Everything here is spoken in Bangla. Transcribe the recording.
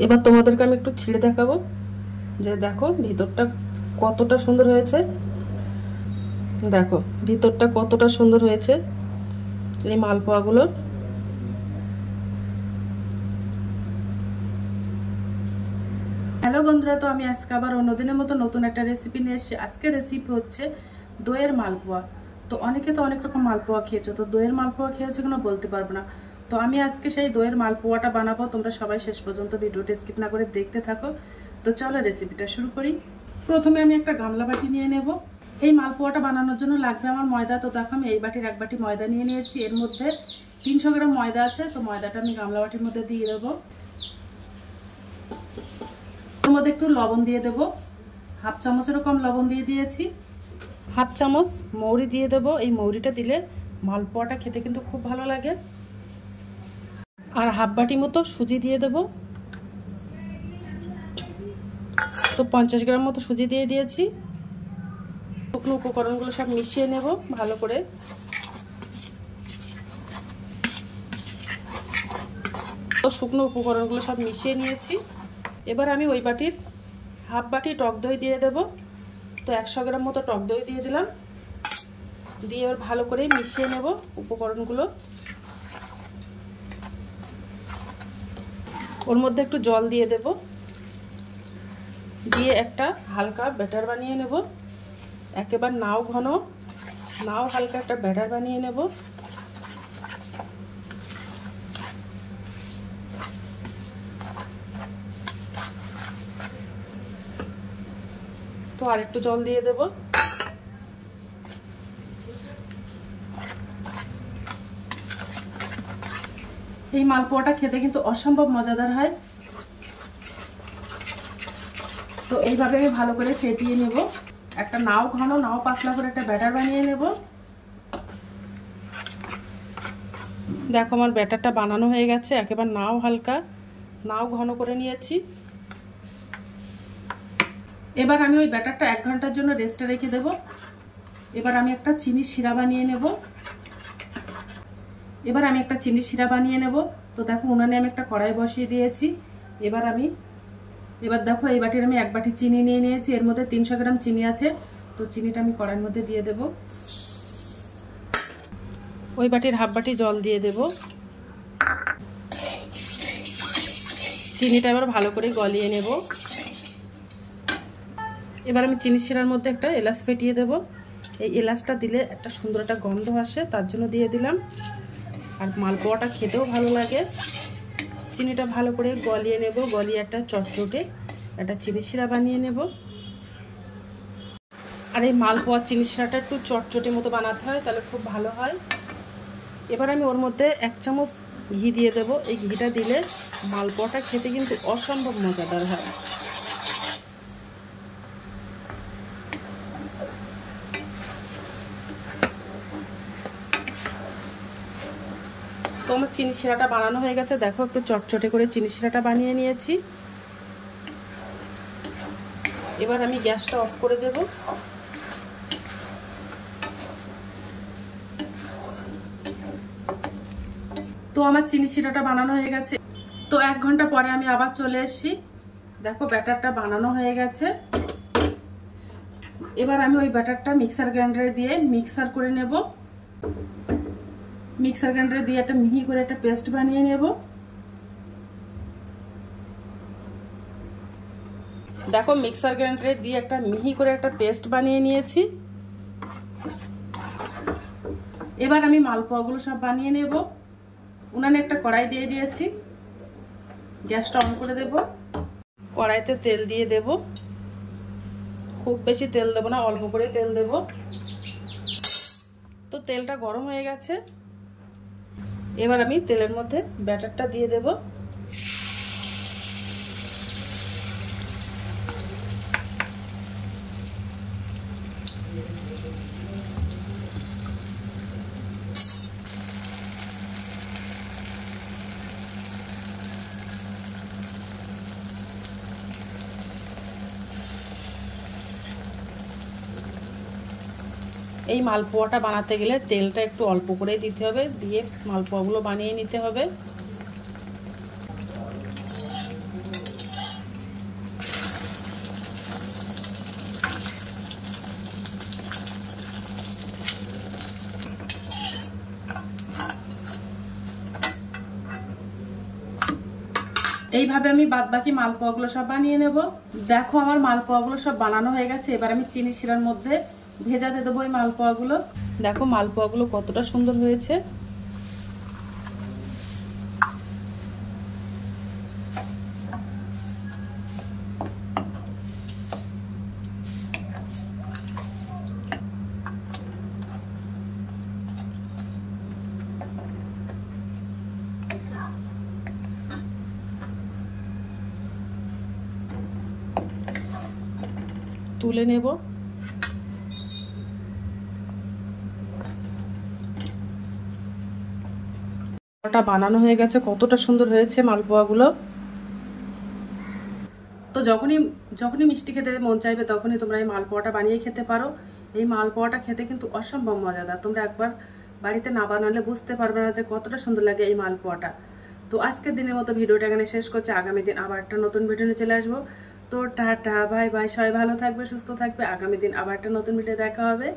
এবার তোমাদেরকে আমি একটু ছিঁড়ে দেখাবো যে দেখো ভিতরটা কতটা সুন্দর হয়েছে। দেখো ভিতরটা কতটা সুন্দর হয়েছে এই মালপোয়াগুলোর। হ্যালো বন্ধুরা, তো আমি আজকে আবার অন্যদিনের মতো নতুন একটা রেসিপি নিয়ে এসেছি। আজকের রেসিপি হচ্ছে দইয়ের মালপোয়া। তো অনেকে তো অনেক রকম মালপোয়া খেয়েছো, তো দইয়ের মালপোয়া খেয়েছো কিনা বলতে পারবো না। তো আমি আজকে সেই দইয়ের মালপোয়াটা বানাবো। তোমরা সবাই শেষ পর্যন্ত ভিডিওটা স্কিপ না করে দেখতে থাকো। তো চলো রেসিপিটা শুরু করি। প্রথমে আমি একটা গামলা বাটি নিয়ে নেব। এই মালপোয়াটা বানানোর জন্য লাগবে আমার ময়দা। তো দেখো আমি এই বাটির এক বাটি ময়দা নিয়ে নিয়েছি। এর মধ্যে 300 গ্রাম ময়দা আছে। তো ময়দাটা আমি গামলা বাটির মধ্যে দিয়ে দেবো। এর মধ্যে একটু লবণ দিয়ে দেবো, হাফ চামচেরও কম লবণ দিয়ে দিয়েছি। হাফ চামচ মৌরি দিয়ে দেবো। এই মৌরিটা দিলে মালপোয়াটা খেতে কিন্তু খুব ভালো লাগে। আর হাফ বাটি মতো সুজি দিয়ে দেবো। তো 50 গ্রাম মতো সুজি দিয়ে দিয়েছি। শুকনো উপকরণগুলো সব মিশিয়ে নেব ভালো করে। তো শুকনো উপকরণগুলো সব মিশিয়ে নিয়েছি। এবার আমি ওই বাটির হাফ বাটি টক দই দিয়ে দেব। তো 100 গ্রাম মতো টক দই দিয়ে দিলাম। দিয়ে এবার ভালো করে মিশিয়ে নেব উপকরণগুলো। ওর মধ্যে একটু জল দিয়ে দেব, দিয়ে একটা হালকা ব্যাটার বানিয়ে নেব। একেবারে নাও ঘন নাও হালকা একটা ব্যাটার বানিয়ে নেব। তো আর একটু জল দিয়ে দেব। এই মালপোয়াটা খেতে কিন্তু অসম্ভব মজাদার হয়। তো এইভাবে আমি ভালো করে ফেটিয়ে নেব। একটা নাও ঘন নাও পাতলা করে একটা ব্যাটার বানিয়ে নেব। দেখো আমার ব্যাটারটা বানানো হয়ে গেছে। একেবারে নাও হালকা নাও ঘন করে নিয়েছি। এবার আমি ওই ব্যাটারটা 1 ঘন্টার জন্য রেস্টে রেখে দেব। এবার আমি একটা চিনির শিরা বানিয়ে নেব। তো দেখো উনানে আমি একটা কড়াই বসিয়ে দিয়েছি। এবার দেখো এই বাটির আমি 1 বাটি চিনি নিয়ে নিয়েছি। এর মধ্যে 300 গ্রাম চিনি আছে। তো চিনিটা আমি কড়াইয়ের মধ্যে দিয়ে দেব। ওই বাটির হাফ বাটি জল দিয়ে দেব। চিনিটা এবার ভালো করে গলিয়ে নেব। এবার আমি চিনি শিরার মধ্যে একটা এলাচ ফেটিয়ে দেব। এই এলাচটা দিলে একটা সুন্দর একটা গন্ধ আসে, তার জন্য দিয়ে দিলাম। আর মালপোয়াটা খেতেও ভালো লাগে। চিনিটা ভালো করে গলিয়ে নেব। গলিয়ে একটা চটচটে একটা চিনি শিরা বানিয়ে নেব। আর এই মালপোয়ার চিনি শিরাটা একটু চটচটে মতো বানাতে হয়, তাহলে খুব ভালো হয়। এবার আমি ওর মধ্যে 1 চামচ ঘি দিয়ে দেব। এই ঘিটা দিলে মালপোয়াটা খেতে কিন্তু অসম্ভব মজাদার হয়। তো আমার চিনি শিরাটা বানানো হয়ে গেছে। দেখো একটু চটচটে করে চিনি শিরাটা বানিয়ে নিয়েছি। এবার আমি গ্যাসটা অফ করে দেব। তো আমার চিনি শিরাটা বানানো হয়ে গেছে। তো 1 ঘন্টা পরে আমি আবার চলে এসেছি। দেখো ব্যাটারটা বানানো হয়ে গেছে। এবার আমি ওই ব্যাটারটা মিক্সার গ্রাইন্ডারে দিয়ে মিক্সার করে নেব। মিক্সার গ্রাইন্ডারে দিয়ে একটা মিহি করে একটা পেস্ট বানিয়ে নেব। দেখো মিক্সার গ্রাইন্ডারে দিয়ে একটা মিহি করে একটা পেস্ট বানিয়ে নিয়েছি। এবার আমি মালপোয়াগুলো সব বানিয়ে নেব। উনানে একটা কড়াই দিয়ে দিয়েছি। গ্যাসটা অন করে দেব। কড়াইতে তেল দিয়ে দেব। খুব বেশি তেল দেব না, অল্প করে তেল দেব। তো তেলটা গরম হয়ে গেছে। এবার আমি তেলের মধ্যে ব্যাটারটা দিয়ে দেব। এই মালপোয়াটা বানাতে গেলে তেলটা একটু অল্প করে দিতে হবে, দিয়ে মালপোয়াগুলো বানিয়ে নিতে হবে। এইভাবে আমি বাদ বাকি মালপোয়াগুলো সব বানিয়ে নেব। দেখো আমার মালপোয়াগুলো সব বানানো হয়ে গেছে। এবার আমি চিনি শিরার মধ্যে ভেজা দিয়ে দেবো এই মালপোয়াগুলো। দেখো মালপোয়াগুলো কতটা সুন্দর হয়েছে। তুলে নেব। ওটা বানানো হয়ে গেছে, কতটা সুন্দর হয়েছে মালপোয়াগুলো। তো যখনই যখনই মিষ্টি খেতে মন চাইবে তখনই তোমরা এই মালপোয়াটা বানিয়ে খেতে পারো। এই মালপোয়াটা খেতে কিন্তু অসম্ভব মজাদার। তোমরা একবার বাড়িতে না বানালে বুঝতে পারবে না যে কতটা সুন্দর লাগে এই মালপোয়াটা। তো আজকের দিনের মতো ভিডিওটা এখানে শেষ করছি। আগামী দিন আবার একটা নতুন ভিডিও নিয়ে চলে আসবো। তো টাটা, বাই বাই, সবাই ভালো থাকবে, সুস্থ থাকবে। আগামী দিন আবার একটা নতুন ভিডিও দেখা হবে।